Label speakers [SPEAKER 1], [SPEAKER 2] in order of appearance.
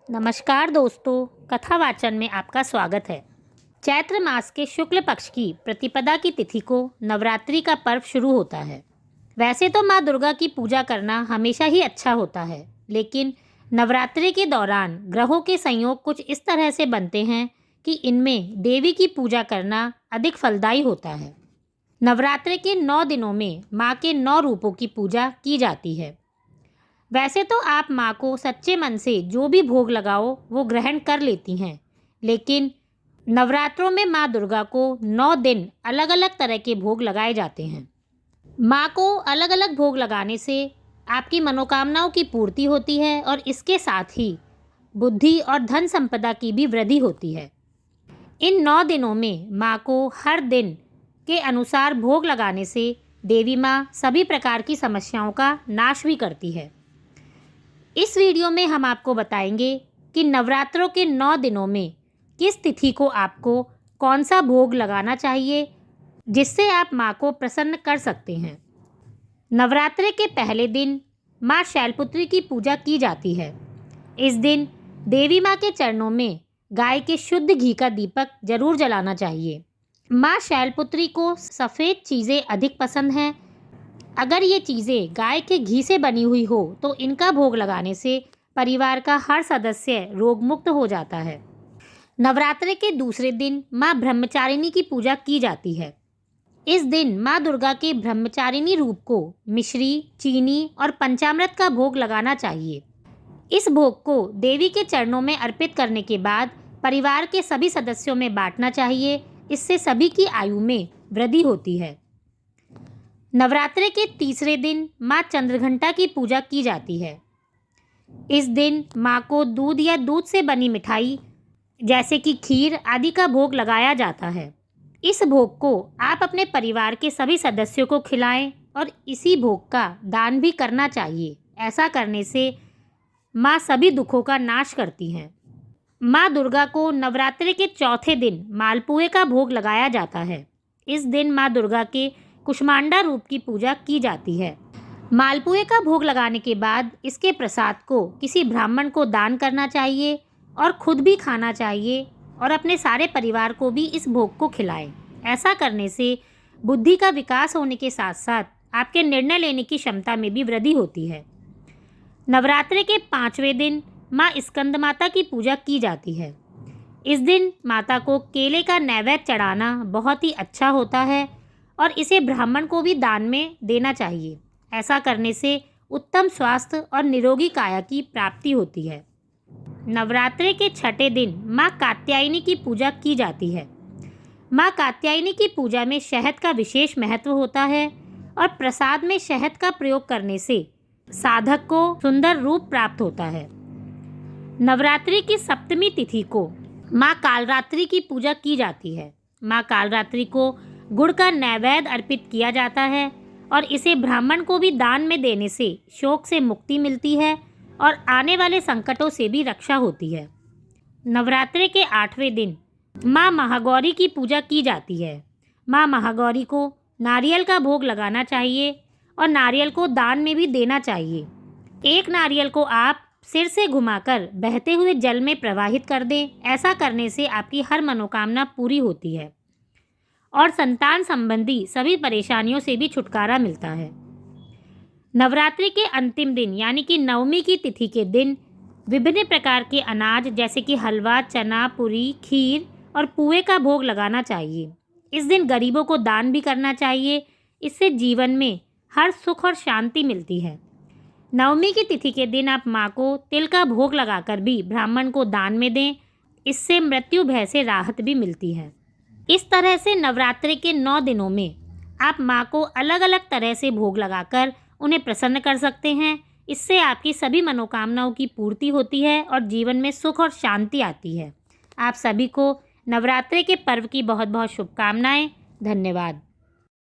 [SPEAKER 1] नमस्कार दोस्तों, कथा वाचन में आपका स्वागत है। चैत्र मास के शुक्ल पक्ष की प्रतिपदा की तिथि को नवरात्रि का पर्व शुरू होता है। वैसे तो माँ दुर्गा की पूजा करना हमेशा ही अच्छा होता है, लेकिन नवरात्रि के दौरान ग्रहों के संयोग कुछ इस तरह से बनते हैं कि इनमें देवी की पूजा करना अधिक फलदायी होता है। नवरात्रि के 9 दिनों में माँ के 9 रूपों की पूजा की जाती है। वैसे तो आप माँ को सच्चे मन से जो भी भोग लगाओ वो ग्रहण कर लेती हैं, लेकिन नवरात्रों में माँ दुर्गा को 9 दिन अलग अलग तरह के भोग लगाए जाते हैं। माँ को अलग अलग भोग लगाने से आपकी मनोकामनाओं की पूर्ति होती है और इसके साथ ही बुद्धि और धन संपदा की भी वृद्धि होती है। इन 9 दिनों में माँ को हर दिन के अनुसार भोग लगाने से देवी माँ सभी प्रकार की समस्याओं का नाश भी करती है। इस वीडियो में हम आपको बताएंगे कि नवरात्रों के 9 दिनों में किस तिथि को आपको कौन सा भोग लगाना चाहिए जिससे आप माँ को प्रसन्न कर सकते हैं। नवरात्रि के पहले दिन माँ शैलपुत्री की पूजा की जाती है। इस दिन देवी माँ के चरणों में गाय के शुद्ध घी का दीपक जरूर जलाना चाहिए। माँ शैलपुत्री को सफ़ेद चीज़ें अधिक पसंद हैं। अगर ये चीज़ें गाय के घी से बनी हुई हो तो इनका भोग लगाने से परिवार का हर सदस्य रोग मुक्त हो जाता है। नवरात्रि के दूसरे दिन माँ ब्रह्मचारिणी की पूजा की जाती है। इस दिन माँ दुर्गा के ब्रह्मचारिणी रूप को मिश्री, चीनी और पंचामृत का भोग लगाना चाहिए। इस भोग को देवी के चरणों में अर्पित करने के बाद परिवार के सभी सदस्यों में बांटना चाहिए। इससे सभी की आयु में वृद्धि होती है। नवरात्रि के तीसरे दिन माँ चंद्रघंटा की पूजा की जाती है। इस दिन माँ को दूध या दूध से बनी मिठाई जैसे कि खीर आदि का भोग लगाया जाता है। इस भोग को आप अपने परिवार के सभी सदस्यों को खिलाएं और इसी भोग का दान भी करना चाहिए। ऐसा करने से माँ सभी दुखों का नाश करती हैं। माँ दुर्गा को नवरात्रि के चौथे दिन मालपुए का भोग लगाया जाता है। इस दिन माँ दुर्गा के कुष्मांडा रूप की पूजा की जाती है। मालपुए का भोग लगाने के बाद इसके प्रसाद को किसी ब्राह्मण को दान करना चाहिए और खुद भी खाना चाहिए और अपने सारे परिवार को भी इस भोग को खिलाएं। ऐसा करने से बुद्धि का विकास होने के साथ साथ आपके निर्णय लेने की क्षमता में भी वृद्धि होती है। नवरात्रि के 5वें दिन माँ स्कंद माता की पूजा की जाती है। इस दिन माता को केले का नैवेद्य चढ़ाना बहुत ही अच्छा होता है और इसे ब्राह्मण को भी दान में देना चाहिए। ऐसा करने से उत्तम स्वास्थ्य और निरोगी काया की प्राप्ति होती है। नवरात्रि के 6ठे दिन माँ कात्यायनी की पूजा की जाती है। माँ कात्यायनी की पूजा में शहद का विशेष महत्व होता है और प्रसाद में शहद का प्रयोग करने से साधक को सुंदर रूप प्राप्त होता है। नवरात्रि की 7वीं तिथि को माँ कालरात्रि की पूजा की जाती है। माँ कालरात्रि को गुड़ का नैवेद्य अर्पित किया जाता है और इसे ब्राह्मण को भी दान में देने से शोक से मुक्ति मिलती है और आने वाले संकटों से भी रक्षा होती है। नवरात्रि के 8वें दिन माँ महागौरी की पूजा की जाती है। माँ महागौरी को नारियल का भोग लगाना चाहिए और नारियल को दान में भी देना चाहिए। एक नारियल को आप सिर से घुमाकर बहते हुए जल में प्रवाहित कर दें। ऐसा करने से आपकी हर मनोकामना पूरी होती है और संतान संबंधी सभी परेशानियों से भी छुटकारा मिलता है। नवरात्रि के अंतिम दिन यानी कि 9वीं की तिथि के दिन विभिन्न प्रकार के अनाज जैसे कि हलवा, चना, पूरी, खीर और पुए का भोग लगाना चाहिए। इस दिन गरीबों को दान भी करना चाहिए। इससे जीवन में हर सुख और शांति मिलती है। 9वीं की तिथि के दिन आप माँ को तिल का भोग लगाकर भी ब्राह्मण को दान में दें। इससे मृत्यु भय से राहत भी मिलती है। इस तरह से नवरात्रि के 9 दिनों में आप माँ को अलग अलग तरह से भोग लगाकर उन्हें प्रसन्न कर सकते हैं। इससे आपकी सभी मनोकामनाओं की पूर्ति होती है और जीवन में सुख और शांति आती है। आप सभी को नवरात्रि के पर्व की बहुत बहुत शुभकामनाएं। धन्यवाद।